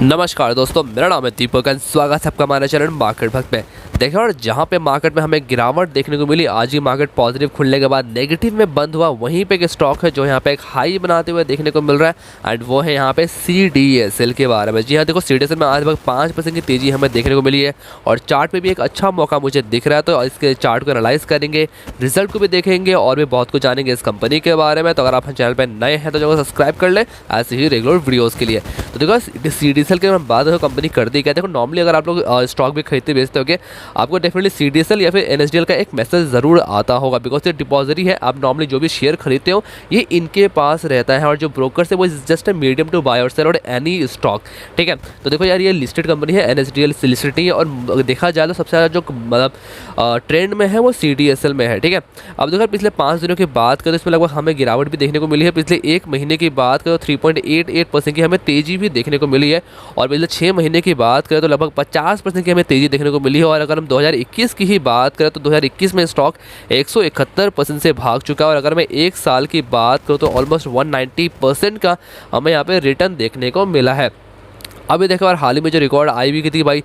नमस्कार दोस्तों, मेरा नाम है दीपक एंड स्वागत है आपका हमारे चैनल मार्केट भक्त में। देखिए, और जहां पे मार्केट में हमें गिरावट देखने को मिली, आज ही मार्केट पॉजिटिव खुलने के बाद नेगेटिव में बंद हुआ, वहीं पे एक स्टॉक है जो यहां पे एक हाई बनाते हुए देखने को मिल रहा है एंड वो है यहां पे CDSL के बारे में। जी हाँ, देखो CDSL में आज लगभग 5% की तेज़ी हमें देखने को मिली है और चार्ट पे भी एक अच्छा मौका मुझे दिख रहा है। तो इसके चार्ट को एनालाइज करेंगे, रिजल्ट को भी देखेंगे और भी बहुत कुछ जानेंगे इस कंपनी के बारे में। तो अगर आप चैनल पर नए हैं तो जो सब्सक्राइब कर ले ऐसे ही रेगुलर वीडियोज़ के लिए। तो देखो CDSL के बाद कंपनी कर दी क्या, देखो नॉर्मली अगर आप लोग स्टॉक भी खरीदते बेचते होगे, आपको डेफिनेटली CDSL या फिर NSDL का एक मैसेज ज़रूर आता होगा, बिकॉज ये डिपॉजिटरी है। आप नॉर्मली जो भी शेयर खरीदते हो ये इनके पास रहता है और जो ब्रोकर्स है वो just a medium to buy और सेल और एनी स्टॉक, ठीक है। तो देखो यार, ये लिस्टेड कंपनी है, NSDL लिस्टेड नहीं है और देखा जाए तो सबसे ज़्यादा जो मतलब ट्रेंड में है वो CDSL में है, ठीक है। अब देखो पिछले 5 दिनों की बात करें तो इसमें लगभग हमें गिरावट भी देखने को मिली है। पिछले 1 महीने की बात करें तो 3.88% की हमें तेज़ी भी देखने को मिली है और पिछले 6 महीने की बात करें तो लगभग 50% की हमें तेज़ी देखने को मिली है। और अगर हम 2021 की ही बात करें तो 2021 में स्टॉक 171% से भाग चुका है और अगर मैं 1 साल की बात करूँ तो ऑलमोस्ट 190% का हमें यहाँ पे रिटर्न देखने को मिला है। अभी देखो यार, हाल ही में जो रिकॉर्ड आई भी की थी भाई,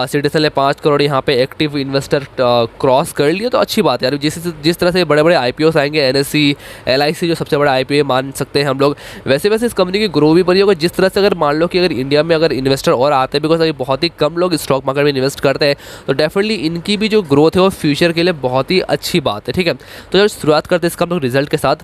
CDSL ने 5 करोड़ यहाँ पे एक्टिव इन्वेस्टर क्रॉस कर लिया, तो अच्छी बात है यार। जिस तरह से बड़े बड़े IPOs आएंगे, NSE LIC जो सबसे बड़ा IPO मान सकते हैं हम लोग, वैसे वैसे इस कंपनी की ग्रो भी बड़ी होगा। जिस तरह से अगर मान लो कि अगर इंडिया में अगर इन्वेस्टर और आते हैं, बिकॉज अभी बहुत ही कम लोग स्टॉक मार्केट में इन्वेस्ट करते हैं, तो डेफिनेटली इनकी भी जो ग्रोथ है वो फ्यूचर के लिए बहुत ही अच्छी बात है, ठीक है। तो जब शुरुआत करते हैं इसका हम लोग रिजल्ट के साथ,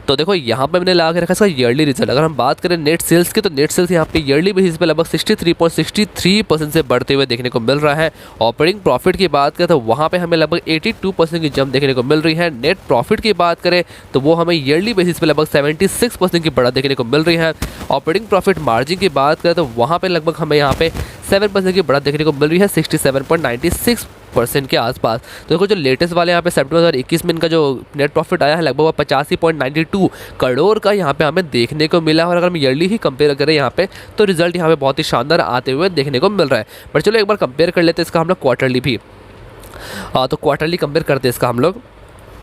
तो देखो यहाँ पे मैंने लगा के रखा इसका ईयरली रिजल्ट। अगर हम बात करें नेट सेल्स की, तो नेट सेल्स यहाँ पे ईयरली बेसिस पे लगभग 63.63% से बढ़ते हुए देखने को मिल रहा है। ऑपरेटिंग प्रॉफिट की बात करें तो वहाँ पे हमें लगभग 82% की जंप देखने को मिल रही है। नेट प्रॉफिट की बात करें तो वो हमें ईयरली बेसिस पे लगभग 76% की बढ़त देखने को मिल रही है। ऑपरेटिंग प्रॉफिट मार्जिन की बात करें तो वहाँ पे लगभग हमें यहाँ पे 7% की बढ़त देखने को मिल रही है, 67.96% के आसपास। तो देखो जो लेटेस्ट वाले यहाँ पे सितंबर 2021 में इनका जो नेट प्रॉफिट आया है लगभग 85.92 करोड़ का यहाँ पे हमें देखने को मिला है। और अगर हम ईयरली ही कंपेयर करें यहाँ पे तो रिजल्ट यहाँ पे बहुत ही शानदार आते हुए देखने को मिल रहा है। बट चलो एक बार कंपेयर कर लेते हैं इसका हम लोग क्वार्टरली भी। तो क्वार्टरली कंपेयर करते हैं इसका हम लोग।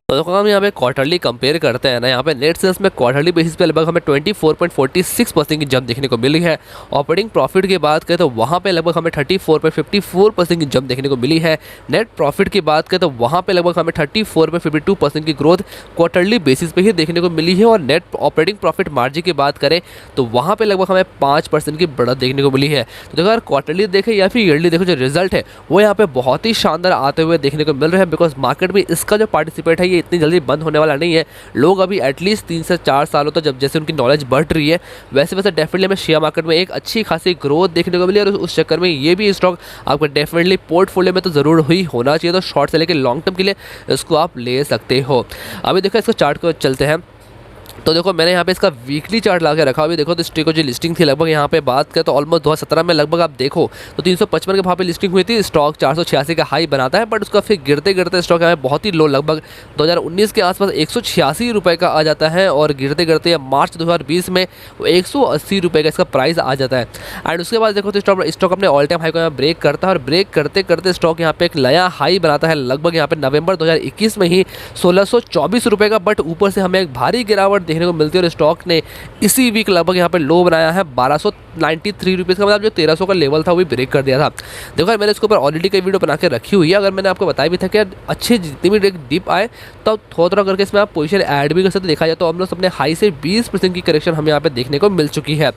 तो हम यहाँ पे क्वार्टरली कंपेयर करते हैं ना, यहाँ पे नेट सेल्स में क्वार्टरली बेसिस पे लगभग हमें 24.46% की जंप देखने को मिली है। ऑपरेटिंग प्रॉफिट की बात करें तो वहाँ पे लगभग हमें 34.54% की जंप देखने को मिली है। नेट प्रॉफिट की बात करें तो वहाँ पे लगभग हमें 34.52% की ग्रोथ क्वार्टरली बेसिस पे ही देखने को मिली है। और नेट ऑपरेटिंग प्रॉफिट मार्जिन की बात करें तो वहाँ पर लगभग हमें 5% की बढ़त देखने को मिली है। तो देखो अगर क्वार्टरली देखें या फिर ईयरली देखो, जो रिजल्ट है वो यहाँ पे बहुत ही शानदार आते हुए देखने को मिल रहा है। बिकॉज मार्केट में इसका जो पार्टिसिपेट है ये इतनी जल्दी बंद होने वाला नहीं है। लोग अभी एटलीस्ट 3 से 4 सालों तक जब जैसे उनकी नॉलेज बढ़ रही है वैसे वैसे डेफिनेटली हमें शेयर मार्केट में एक अच्छी खासी ग्रोथ देखने को मिली। और उस चक्कर में ये भी स्टॉक आपको डेफिनेटली पोर्टफोलियो में तो ज़रूर ही होना चाहिए। तो शॉर्ट से लेकर लॉन्ग टर्म के लिए इसको आप ले सकते हो। अभी देखो इसको चार्ट को चलते हैं। तो देखो मैंने यहाँ पे इसका वीकली चार्ट ला के रखा। अभी देखो तो स्टॉक जो लिस्टिंग थी लगभग यहाँ पे बात करें तो ऑलमोस्ट 2017 में लगभग आप देखो तो 355 के भाव पे लिस्टिंग हुई थी। स्टॉक 486 का हाई बनाता है, बट उसका फिर गिरते गिरते स्टॉक यहाँ पे बहुत ही लो, लगभग 2019 के आसपास 186 रुपये का आ जाता है और गिरते गिरते मार्च 2020 में 180 रुपये का इसका प्राइस आ जाता है। एंड उसके बाद देखो तो स्टॉक अपने ऑल टाइम हाई को यहाँ ब्रेक करता है और ब्रेक करते करते स्टॉक यहाँ पे एक नया हाई बनाता है लगभग यहाँ पे नवंबर 2021 में ही 1624 रुपये का। बट ऊपर से हमें एक भारी गिरावट देखने को मिलती है और स्टॉक ने इसी वीक लगभग यहाँ पे लो बनाया है 1293 रुपीज़ का, मतलब जो 1300 का लेवल था वो भी ब्रेक कर दिया था। देखो यार, मैंने इसके ऊपर ऑलरेडी कई वीडियो बना के रखी हुई है। अगर मैंने आपको बताया भी था कि अच्छे जितनी भी डिप आए तो थोड़ा थोड़ा करके इसमें आप पोजीशन ऐड भी कर सकते। देखा जाए तो हम लोग अपने हाई से 20% की करेक्शन हमें यहाँ पे देखने को मिल चुकी है।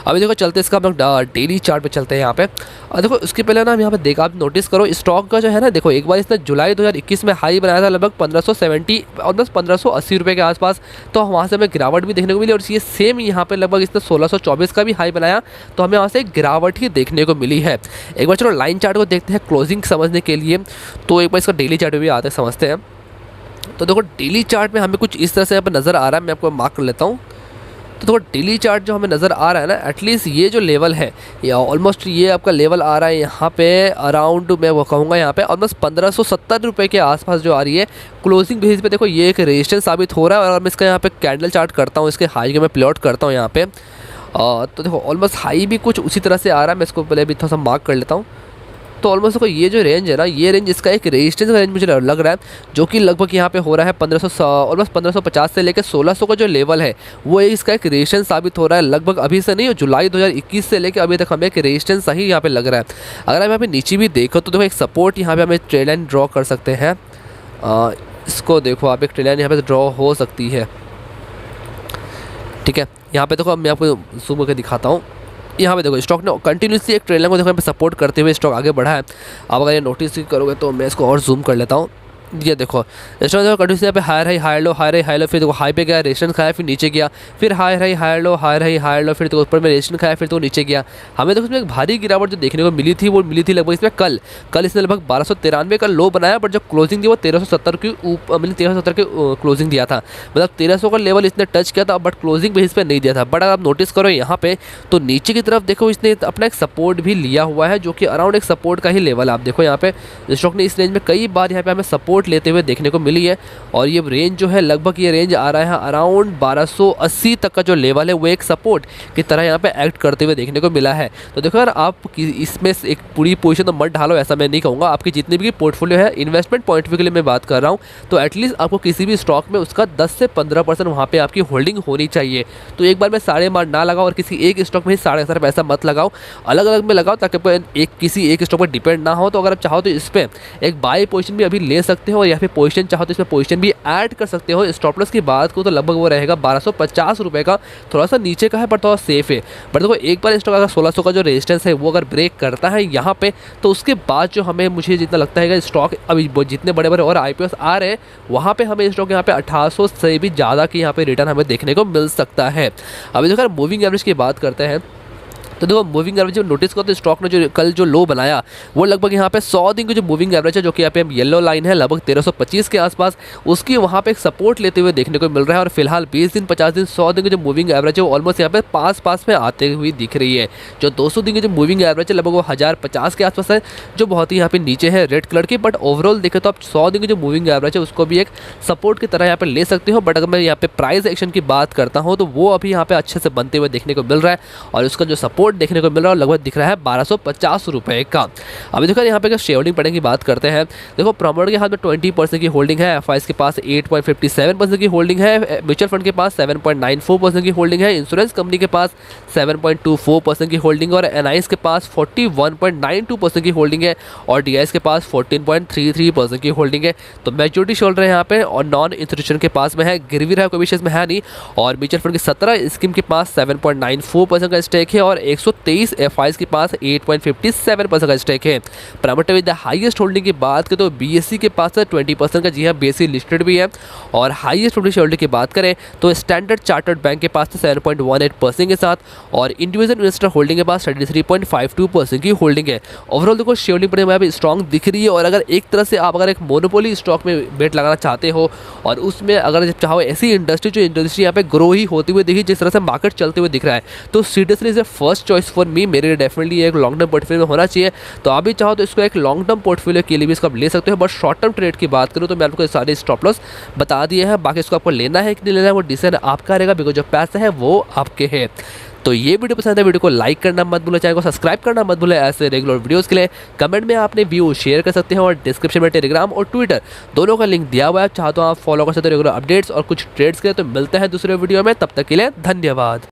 अभी देखो चलते इसका हम लोग डेली चार्ट पे चलते हैं यहाँ पे। और देखो उसके पहले ना हम यहाँ पे देखा, आप नोटिस करो स्टॉक का जो है ना, देखो एक बार इसने जुलाई 2021 में हाई बनाया था लगभग 1570 और 1580 रुपये के आसपास। तो वहाँ से हमें गिरावट भी देखने को मिली और ये सेम यहाँ पे लगभग इसने 1624 का भी हाई बनाया, तो हमें यहाँ से गिरावट ही देखने को मिली है। एक बार चलो लाइन चार्ट को देखते हैं क्लोजिंग समझने के लिए। तो एक बार इसका डेली चार्ट भी आते समझते हैं। तो देखो डेली चार्ट में हमें कुछ इस तरह से यहाँ पर नज़र आ रहा है, मैं आपको मार्क कर लेता हूँ। तो देखो डेली चार्ट जो हमें नज़र आ रहा है ना, एटलीस्ट ये जो लेवल है या ऑलमोस्ट ये आपका लेवल आ रहा है यहाँ पे अराउंड, मैं वो कहूँगा यहाँ पे ऑलमोस्ट 1570 रुपये के आसपास जो आ रही है क्लोजिंग बेसिस पे। देखो ये एक रेजिस्टेंस साबित हो रहा है। और अगर मैं इसका यहाँ पे कैंडल चार्ट करता हूँ, इसके हाई को मैं प्लॉट करता हूँ यहाँ पे, तो देखो ऑलमोस्ट हाई भी कुछ उसी तरह से आ रहा है। मैं इसको पहले भी थोड़ा सा मार्क कर लेता हूँ। तो ऑलमोस्ट देखो ये जो रेंज है ना, ये रेंज इसका एक रेजिस्टेंस का रेंज मुझे लग रहा है, जो कि लगभग यहाँ पे हो रहा है 1500 ऑलमोस्ट 1550 से लेकर 1600 का जो लेवल है वो इसका एक रेजिस्टेंस साबित हो रहा है। लगभग अभी से नहीं, जुलाई 2021 से लेकर अभी तक हमें एक रेजिस्टेंस सही यहाँ पे लग रहा है। अगर हम यहाँ पे नीचे भी देखो तो देखो एक सपोर्ट यहाँ पे हमें ट्रेल लाइन ड्रॉ कर सकते हैं। इसको देखो आप, एक ट्रेल लाइन यहाँ पे ड्रॉ हो सकती है, ठीक है। यहाँ पे देखो अब मैं आपको जूम करके दिखाता हूँ। यहाँ पे देखो स्टॉक ने कंटिन्यूसली एक ट्रेल लाइन को देखो यहाँ पे सपोर्ट करते हुए स्टॉक आगे बढ़ा है। अब अगर ये नोटिस करोगे तो मैं इसको और जूम कर लेता हूँ। ये देखो स्टॉक देखो कंटिन्यूसली यहाँ पे हायर लो, हाई लो, फिर देखो हाई पे गया, रेजिस्टेंस खाया, फिर नीचे गया, फिर हायर लो, हायर लो, फिर देखो ऊपर में रेजिस्टेंस खाया, फिर तो नीचे गया। हमें देखो इसमें एक भारी गिरावट जो देखने को मिली थी वो मिली थी लगभग इसमें कल इसने लगभग 1293 का लो बनाया, बट जो क्लोजिंग थी वो 1370 की मतलब 1370 के क्लोजिंग दिया था, मतलब 1300 का लेवल इसने टच किया था, बट क्लोजिंग बेसिस पे नहीं दिया था। बट अगर आप नोटिस करो यहाँ पे तो नीचे की तरफ देखो इसने अपना एक सपोर्ट भी लिया हुआ है, जो कि अराउंड एक सपोर्ट का ही लेवल है। आप देखो यहाँ पे स्टॉक ने इस रेंज में कई बार यहाँ पे हमें सपोर्ट लेते हुए देखने को मिली है, और ये रेंज जो है लगभग ये रेंज आ रहा है अराउंड 1280 तक का जो लेवल है वो एक सपोर्ट की तरह यहाँ पे एक्ट करते हुए देखने को मिला है। तो देखो यार, आप इसमें एक पूरी पोजीशन तो मत ढालो, ऐसा मैं नहीं कहूँगा। आपकी जितनी भी पोर्टफोलियो है, इन्वेस्टमेंट पॉइंट ऑफ व्यू के लिए मैं बात कर रहा हूँ, तो एटलीस्ट आपको किसी भी स्टॉक में उसका 10 से 15% वहाँ पे आपकी होल्डिंग होनी चाहिए। तो एक बार में सारे मार ना लगाओ और किसी एक स्टॉक में ही सारे पैसा मत लगाओ, अलग अलग में लगाओ, ताकि किसी एक स्टॉक पर डिपेंड ना हो। तो अगर आप चाहो तो इस पर एक बाय पोजिशन भी अभी ले सकते हो, या फिर पोजिशन चाहो तो इसमें पोजीशन भी ऐड कर सकते हो। स्टॉप लॉस की बात को तो लगभग वो रहेगा 1250 रुपये का, थोड़ा सा नीचे का है पर थोड़ा सेफ है। बट देखो एक बार स्टॉक अगर 1600 का जो रेजिस्टेंस है वो अगर ब्रेक करता है यहाँ पे, तो उसके बाद जो हमें मुझे जितना लगता है स्टॉक अभी जितने बड़े बड़े और IPOs आ रहे हैं वहाँ पे हमें स्टॉक यहाँ पे 1800 से भी ज़्यादा की यहाँ पे रिटर्न हमें देखने को मिल सकता है। अभी देखो मूविंग एवरेज की बात करते हैं, तो देखो मूविंग एवरेज जब नोटिस करो तो स्टॉक ने जो कल जो लो बनाया वो लगभग यहाँ पे 100 दिन की जो मूविंग एवरेज है, जो कि यहाँ पे हम येलो लाइन है लगभग 1325 के आसपास, उसकी वहाँ पे एक सपोर्ट लेते हुए देखने को मिल रहा है। और फिलहाल 20 दिन 50 दिन 100 दिन की जो मूविंग एवरेज है वो ऑलमोस्ट यहाँ पे पास में आते हुए दिख रही है। जो 200 दिन की जो मूविंग एवरेज है लगभग वो 1050 के आसपास है, जो बहुत ही यहाँ पे नीचे है रेड कलर की। बट ओवरऑल देखें तो आप 100 दिन की जो मूविंग एवरेज है उसको भी एक सपोर्ट की तरह यहाँ पे ले सकते हो। बट अगर मैं यहाँ पे प्राइस एक्शन की बात करता हूँ तो वो अभी यहाँ पे अच्छे से बनते हुए देखने को मिल रहा है, और उसका जो सपोर्ट देखने को मिल रहा है लगभग दिख रहा है 1250 रुपए का। अभी देखो यहाँ पे शेयर होल्डिंग पैटर्न की बात करते हैं, देखो प्रमोटर के हाथ में 20% की होल्डिंग है, FIs के पास 8.57% की होल्डिंग है, म्यूचुअल फंड के पास 7.94% की होल्डिंग है, इंश्योरेंस कंपनी के पास 7.24% की होल्डिंग है, और NIs के पास 41.92% की होल्डिंग है, और DIs के पास 14.33% की होल्डिंग है। तो मेजोरिटी शेयर होल्डर है यहाँ पे, और नॉन इंस्टीट्यूशन के पास में है, गिरवी रहा कोई विशेष में है नहीं। और म्यूचुअल फंड के 17 स्कीम के पास 7.94% का स्टेक है, और 123 FIs के पास 8.57% का स्टेक है। Promoter with the highest holding की बात करें तो BSE के पास 20% का, जी हाँ BSE लिस्टेड भी है। और हाईएस्ट होल्डिंग शेयर होल्डिंग की बात करें तो स्टैंडर्ड चार्टर्ड बैंक के पास 7.18% के साथ, और इंडिविजुअल इन्वेस्टर होल्डिंग के पास 33.52% की होल्डिंग है। ओवरऑल देखो शेयर होल्डिंग पर यहाँ पे स्ट्रॉन्ग दिख रही है। और अगर एक तरह से आप अगर एक मोनोपोली स्टॉक में बेट लगाना चाहते हो, और उसमें अगर चाहो ऐसी इंडस्ट्री जो इंडस्ट्री यहाँ पे ग्रो ही होती हुई दिखी, जिस तरह से मार्केट चलते हुए दिख रहा है, तो seriously is a first choice for me. मेरे लिए डेफिनेटली एक लॉन्ग टर्म पोर्टफोलियो में होना चाहिए। तो आप भी चाहो तो इसको एक लॉन्ग टर्म पोर्टफोलियो के लिए भी इसको आप ले सकते हो। बट शॉर्ट टर्म ट्रेड की बात करूँ तो मैं आपको सारे स्टॉप लॉस बता दिए हैं, बाकी इसको आपको लेना है कि नहीं लेना है वो डिसीजन आपका रहेगा, बिकॉज जो पैसा है वो आपके है। तो ये वीडियो पसंद है, वीडियो को लाइक करना मत भूलें, चैनल को सब्सक्राइब करना मत भूलें। ऐसे रेगुलर वीडियोस के लिए कमेंट में आपने व्यू शेयर कर सकते हैं, और डिस्क्रिप्शन में टेलीग्राम और ट्विटर दोनों का लिंक दिया हुआ है, चाहो तो आप फॉलो कर सकते हो रेगुलर अपडेट्स और कुछ ट्रेड्स के लिए। तो मिलते हैं दूसरे वीडियो में, तब तक के लिए धन्यवाद।